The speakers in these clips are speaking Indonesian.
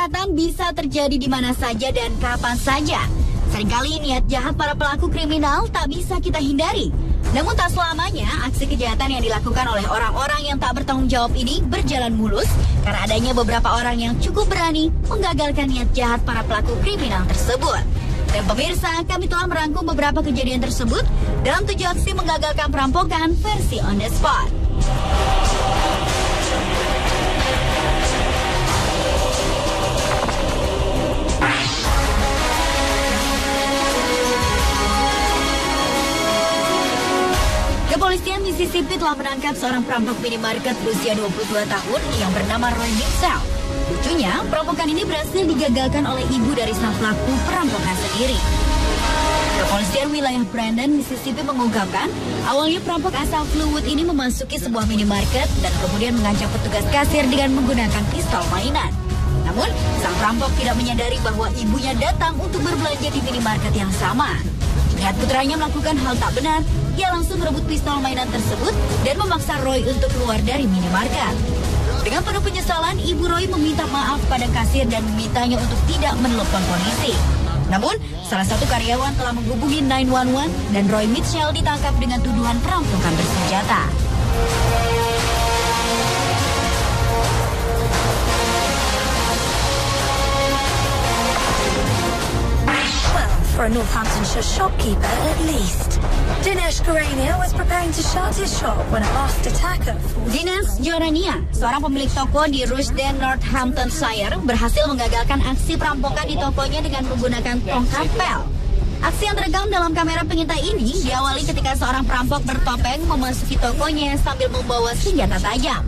kejahatan bisa terjadi di mana saja dan kapan saja. Seringkali niat jahat para pelaku kriminal tak bisa kita hindari. Namun tak selamanya aksi kejahatan yang dilakukan oleh orang-orang yang tak bertanggung jawab ini berjalan mulus karena adanya beberapa orang yang cukup berani menggagalkan niat jahat para pelaku kriminal tersebut. Dan pemirsa, kami telah merangkum beberapa kejadian tersebut dalam 7 aksi menggagalkan perampokan versi on the spot. Kepolisian Mississippi telah menangkap seorang perampok minimarket berusia 22 tahun yang bernama Roy Mitchell. Lucunya, perampokan ini berhasil digagalkan oleh ibu dari sang pelaku perampokan sendiri. Kepolisian wilayah Brandon, Mississippi mengungkapkan, awalnya perampok asal Fleetwood ini memasuki sebuah minimarket dan kemudian mengancam petugas kasir dengan menggunakan pistol mainan. Namun, sang perampok tidak menyadari bahwa ibunya datang untuk berbelanja di minimarket yang sama. Melihat putranya melakukan hal tak benar, ia langsung merebut pistol mainan tersebut dan memaksa Roy untuk keluar dari minimarket. Dengan penuh penyesalan, ibu Roy meminta maaf pada kasir dan memintanya untuk tidak menelepon polisi. Namun, salah satu karyawan telah menghubungi 911 dan Roy Mitchell ditangkap dengan tuduhan perampokan bersenjata. For a Northamptonshire shopkeeper, at least. Dinesh Gorania was preparing to shut his shop when a masked attacker... Dinesh Gorania, seorang pemilik toko di Rushden, Northamptonshire, berhasil menggagalkan aksi perampokan di tokonya dengan menggunakan tongkat pel. Aksi yang terekam dalam kamera pengintai ini diawali ketika seorang perampok bertopeng memasuki tokonya sambil membawa senjata tajam.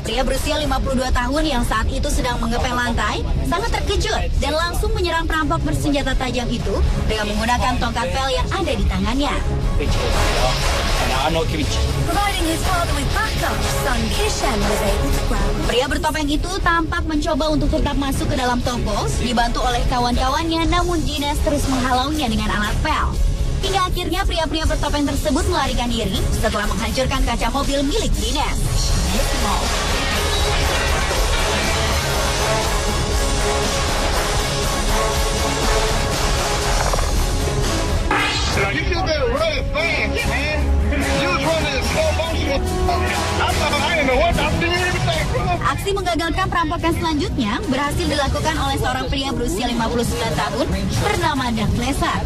Pria berusia 52 tahun yang saat itu sedang mengepel lantai sangat terkejut dan langsung menyerang perampok bersenjata tajam itu dengan menggunakan tongkat pel yang ada di tangannya. Providing his father with backup, son Kishan was able to grab. Pria bertopeng itu tampak mencoba untuk tetap masuk ke dalam toko, dibantu oleh kawan-kawannya, namun Dinesh terus menghalaunya dengan alat pel. Hingga akhirnya pria-pria bertopeng tersebut melarikan diri setelah menghancurkan kaca mobil milik Dinesh. You just better run fast, man. You was running in slow motion. I didn't know what I'm doing. Aksi menggagalkan perampokan selanjutnya berhasil dilakukan oleh seorang pria berusia 59 tahun bernama Doug Lesser.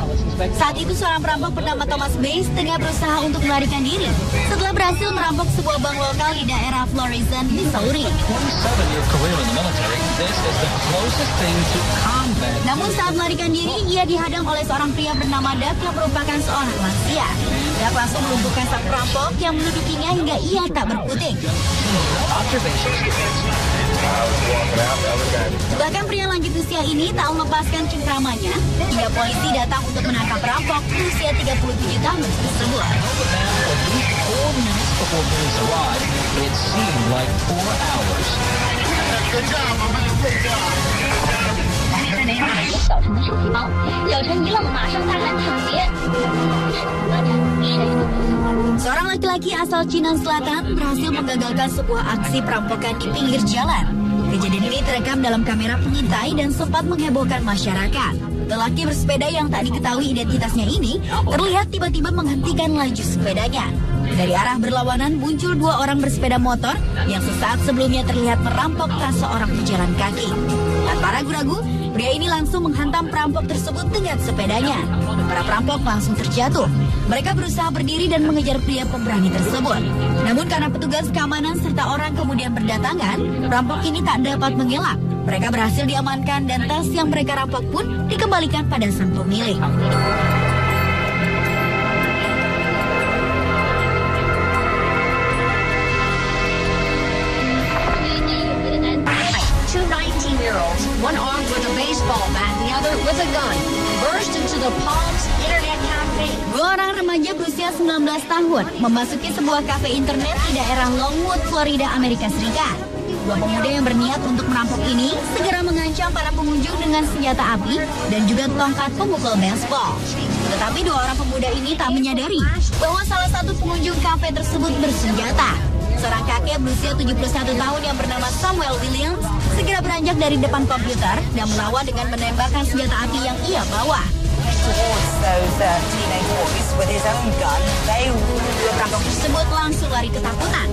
Saat itu seorang perampok bernama Thomas Bass tengah berusaha untuk melarikan diri setelah berhasil merampok sebuah bank lokal di daerah Florissant, Missouri. Namun saat melarikan diri, ia dihadang oleh seorang pria bernama Doug yang merupakan seorang lansia. Doug langsung melumpuhkan sang perampok yang mendudukinya hingga ia tak berkutik. Bahkan pria lanjut usia ini tak melepaskan cengkramannya hingga polisi datang untuk menangkap perampok berusia 37 tahun tersebut. Seorang laki-laki asal Cina Selatan berhasil menggagalkan sebuah aksi perampokan di pinggir jalan. Kejadian ini terekam dalam kamera pengintai dan sempat menghebohkan masyarakat. Lelaki bersepeda yang tak diketahui identitasnya ini terlihat tiba-tiba menghentikan laju sepedanya. Dari arah berlawanan muncul 2 orang bersepeda motor yang sesaat sebelumnya terlihat merampok tas seorang pejalan kaki. Tanpa ragu-ragu, pria ini langsung menghantam perampok tersebut dengan sepedanya. Para perampok langsung terjatuh. Mereka berusaha berdiri dan mengejar pria pemberani tersebut. Namun karena petugas keamanan serta orang kemudian berdatangan, perampok ini tak dapat mengelak. Mereka berhasil diamankan dan tas yang mereka rampok pun dikembalikan pada sang pemilik. Two 19-year-olds, one armed with a baseball bat, the other with a gun, burst into the Palms Internet Cafe. 2 orang remaja berusia 19 tahun memasuki sebuah kafe internet di daerah Longwood, Florida, Amerika Serikat. 2 pemuda yang berniat untuk merampok ini segera mengancam para pengunjung dengan senjata api dan juga tongkat pemukul baseball. Tetapi 2 orang pemuda ini tak menyadari bahwa salah satu pengunjung kafe tersebut bersenjata. seorang kakek berusia 71 tahun yang bernama Samuel Williams segera beranjak dari depan komputer dan melawan dengan menembakkan senjata api yang ia bawa. Towards those teenage boys with his own gun, Dua perampok tersebut langsung lari ketakutan.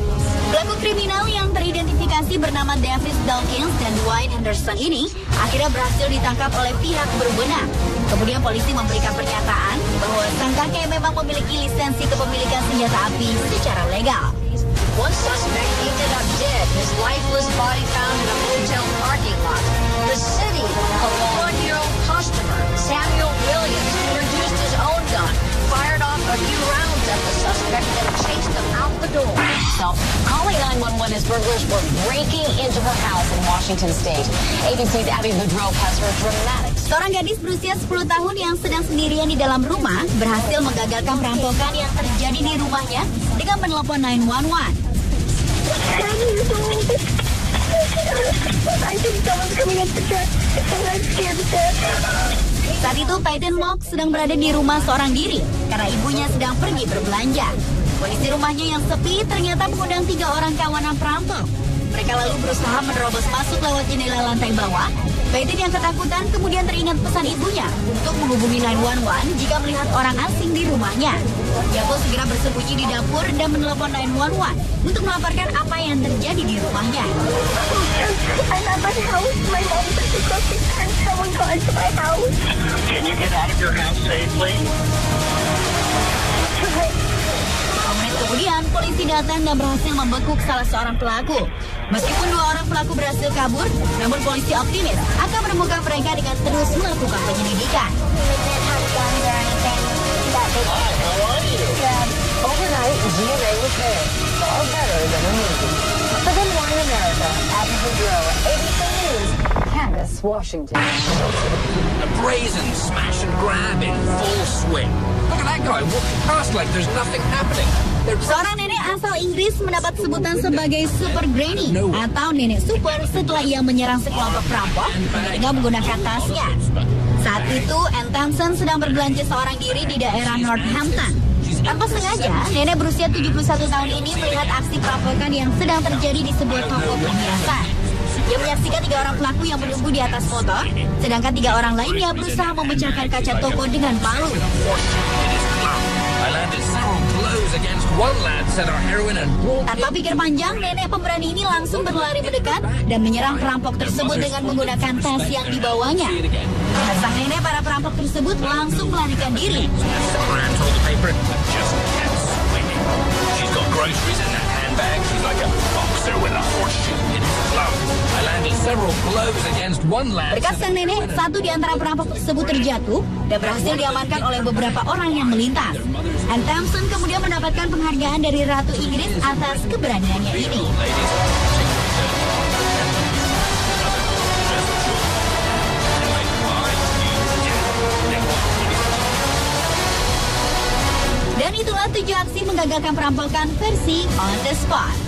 Pelaku kriminal yang teridentifikasi bernama Davis Dawkins dan Dwight Henderson ini akhirnya berhasil ditangkap oleh pihak berwenang. Kemudian polisi memberikan pernyataan bahwa sang kakek memang memiliki lisensi kepemilikan senjata api secara legal. One suspect ended up dead, his lifeless body found in a hotel parking lot. The city of a 1-year-old customer, Samuel Williams, produced his own gun, fired off a few rounds at the suspect, and chased them out the door. So, calling 911 as burglars were breaking into her house in Washington State. ABC's Abby Boudreaux has her dramatic. Seorang gadis berusia 10 tahun yang sedang sendirian di dalam rumah berhasil menggagalkan perampokan yang terjadi di rumahnya dengan menelepon 911. Saat itu Peyton Locke sedang berada di rumah seorang diri karena ibunya sedang pergi berbelanja. Kondisi rumahnya yang sepi ternyata mengundang 3 orang kawanan perampok. Mereka lalu berusaha menerobos masuk lewat jendela lantai bawah. Peyton yang ketakutan kemudian teringat pesan ibunya untuk menghubungi 911 jika melihat orang asing di rumahnya. Dia pun segera bersembunyi di dapur dan menelepon 911 untuk melaporkan apa yang terjadi di rumahnya. I'm at my house. My mom said to go and someone got into my house. Can you get out of your house safely? Kemudian polisi datang dan berhasil membekuk salah seorang pelaku. Meskipun 2 orang pelaku berhasil kabur, namun polisi optimis akan menemukan mereka dengan terus melakukan penyelidikan. Overnight, DNA repairs far better than a movie. For Good Morning America, Abby Boudreaux, ABC News, Candace, Washington. A brazen smash and grab in full swing. Look at that guy walking past like there's nothing happening. Seorang nenek asal Inggris mendapat sebutan sebagai Super Granny atau nenek super setelah ia menyerang sekelompok perampok dengan menggunakan tasnya. Saat itu, Ann Thompson sedang berbelanja seorang diri di daerah Northampton. Tanpa sengaja, nenek berusia 71 tahun ini melihat aksi perampokan yang sedang terjadi di sebuah toko perhiasan. Ia menyaksikan 3 orang pelaku yang menunggu di atas motor, sedangkan 3 orang lainnya berusaha memecahkan kaca toko dengan palu. Tanpa pikir panjang, nenek pemberani ini langsung berlari mendekat dan menyerang perampok tersebut dengan menggunakan tas yang dibawanya. Sang nenek para perampok tersebut langsung melarikan diri. Berkat sang nenek, 1 di antara perampok tersebut terjatuh dan berhasil diamankan oleh beberapa orang yang melintas. Ann Thompson kemudian mendapatkan penghargaan dari Ratu Inggris atas keberaniannya ini. Dan itulah 7 aksi menggagalkan perampokan versi On the Spot.